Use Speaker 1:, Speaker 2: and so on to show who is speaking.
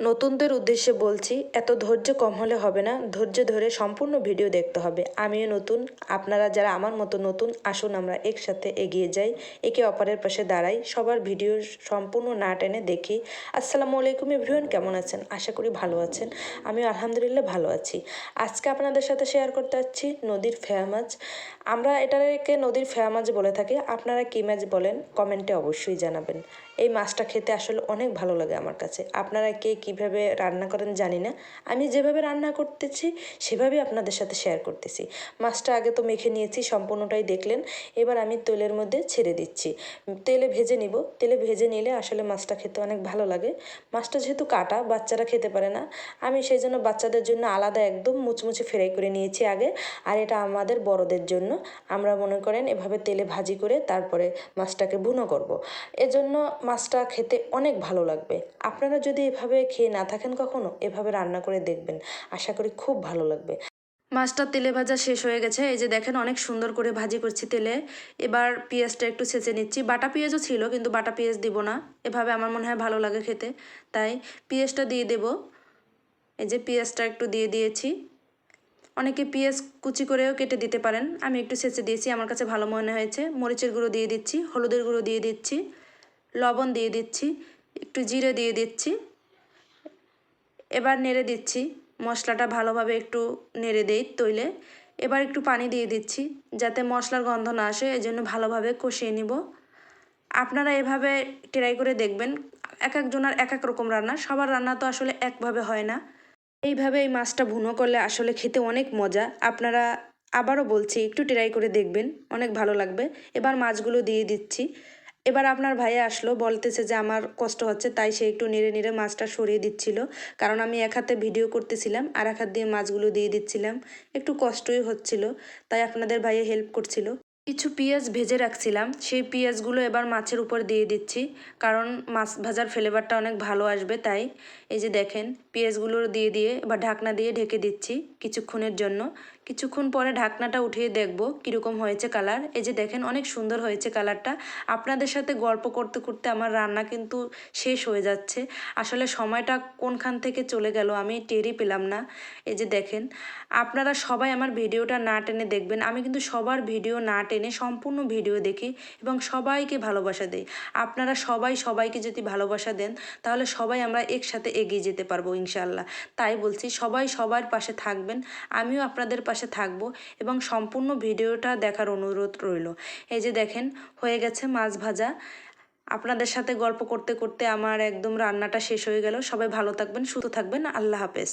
Speaker 1: নতুনদের উদ্দেশ্যে বলছি, এত ধৈর্য কম হলে হবে না, ধৈর্য ধরে সম্পূর্ণ ভিডিও দেখতে হবে। আমিও নতুন, আপনারা যারা আমার মতো নতুন, আসুন আমরা একসাথে এগিয়ে যাই, একে অপরের পাশে দাঁড়াই, সবার ভিডিও সম্পূর্ণ না টেনে দেখি। আসসালামু আলাইকুম এভরিওয়ান, কেমন আছেন? আশা করি ভালো আছেন। আমিও আলহামদুলিল্লাহ ভালো আছি। আজকে আপনাদের সাথে শেয়ার করতে যাচ্ছি নদীর ফেয়া মাছ। আমরা এটাকে নদীর ফেয়া মাছ বলে থাকি, আপনারা কী মাছ বলেন কমেন্টে অবশ্যই জানাবেন। এই মাছটা খেতে আসলে অনেক ভালো লাগে আমার কাছে। আপনারা কে কীভাবে রান্না করেন জানি না, আমি যেভাবে রান্না করতেছি সেভাবেই আপনাদের সাথে শেয়ার করতেছি। মাছটা আগে তো মেখে নিয়েছি, সম্পূর্ণটাই দেখলেন। এবার আমি তেলের মধ্যে ছেড়ে দিচ্ছি, তেলে ভেজে নিব। তেলে ভেজে নিলে আসলে মাছটা খেতে অনেক ভালো লাগে। মাছটা যেহেতু কাটা, বাচ্চারা খেতে পারে না, আমি সেই জন্য বাচ্চাদের জন্য আলাদা একদম মুচমুচে ফ্রাই করে নিয়েছি আগে। আর এটা আমাদের বড়দের জন্য, আমরা মনে করেন এভাবে তেলে ভাজি করে তারপরে মাছটাকে ভুনো করব। এজন্য মাছটা খেতে অনেক ভালো লাগবে। আপনারা যদি এভাবে খেয়ে না থাকেন কখনো, এভাবে রান্না করে দেখবেন, আশা করি খুব ভালো লাগবে। মাছটা তেলে ভাজা শেষ হয়ে গেছে, এই যে দেখেন অনেক সুন্দর করে ভাজি করছি তেলে। এবার পেঁয়াজটা একটু ছেঁচে নিচ্ছি। বাটা পেঁয়াজও ছিল কিন্তু বাটা পেঁয়াজ দিব না, এভাবে আমার মনে হয় ভালো লাগে খেতে, তাই পেঁয়াজটা দিয়ে দেব। এই যে পেঁয়াজটা একটু দিয়ে দিয়েছি। অনেকে পেঁয়াজ কুচি করেও কেটে দিতে পারেন, আমি একটু ছেঁচে দিয়েছি, আমার কাছে ভালো মনে হয়েছে। মরিচের গুঁড়ো দিয়ে দিচ্ছি, হলুদের গুঁড়ো দিয়ে দিচ্ছি, লবণ দিয়ে দিচ্ছি, একটু জিরে দিয়ে দিচ্ছি। এবার নেড়ে দিচ্ছি, মশলাটা ভালোভাবে একটু নেড়ে দেই তৈলে। এবার একটু পানি দিয়ে দিচ্ছি যাতে মশলার গন্ধ না আসে, এই জন্য ভালোভাবে কষিয়ে নিব। আপনারা এভাবে ট্রাই করে দেখবেন। এক একজনের এক এক রকম রান্না, সবার রান্না তো আসলে একভাবে হয় না। এইভাবে এই মাছটা ভুনো করলে আসলে খেতে অনেক মজা। আপনারা, আবারও বলছি, একটু ট্রাই করে দেখবেন, অনেক ভালো লাগবে। এবার মাছগুলো দিয়ে দিচ্ছি। এবার আপনার ভাইয়া আসলো, বলতেছে যে আমার কষ্ট হচ্ছে, তাই সে একটু নেড়ে নেড়ে মাছটা সরিয়ে দিচ্ছিল। কারণ আমি এক হাতে ভিডিও করতেছিলাম আর এক হাত দিয়ে মাছগুলো দিয়ে দিচ্ছিলাম, একটু কষ্টই হচ্ছিল, তাই আপনাদের ভাইয়া হেল্প করছিল। কিছু পেঁয়াজ ভেজে রাখছিলাম, সেই পেঁয়াজগুলো এবার মাছের উপর দিয়ে দিচ্ছি, কারণ মাছ ভাজার ফ্লেভারটা অনেক ভালো আসবে তাই। এই যে দেখেন পেঁয়াজগুলো দিয়ে দিয়ে এবার ঢাকনা দিয়ে ঢেকে দিচ্ছি কিছুক্ষণের জন্য। কিছুক্ষণ পরে ঢাকনাটা উঠিয়ে দেখব কীরকম হয়েছে কালার। এই যে দেখেন অনেক সুন্দর হয়েছে কালারটা। আপনাদের সাথে গল্প করতে করতে আমার রান্না কিন্তু শেষ হয়ে যাচ্ছে। আসলে সময়টা কোনখান থেকে চলে গেল আমি টেরই পেলাম না। এই যে দেখেন, আপনারা সবাই আমার ভিডিওটা না টেনে দেখবেন। আমি কিন্তু সবার ভিডিও না টেনে সম্পূর্ণ ভিডিও দেখি এবং সবাইকে ভালোবাসা দিই। আপনারা সবাই সবাইকে যদি ভালোবাসা দেন, তাহলে সবাই আমরা একসাথে এগিয়ে যেতে পারবো ইনশাআল্লাহ। তাই বলছি, সবাই সবার পাশে থাকবেন, আমিও আপনাদের পাশে থাকবো এবং সম্পূর্ণ ভিডিওটা দেখার অনুরোধ রইল। এই যে দেখেন হয়ে গেছে মাছ ভাজা। আপনাদের সাথে গল্প করতে করতে আমার একদম রান্নাটা শেষ হয়ে গেল। সবাই ভালো থাকবেন, সুস্থ থাকবেন, আল্লাহ হাফেজ।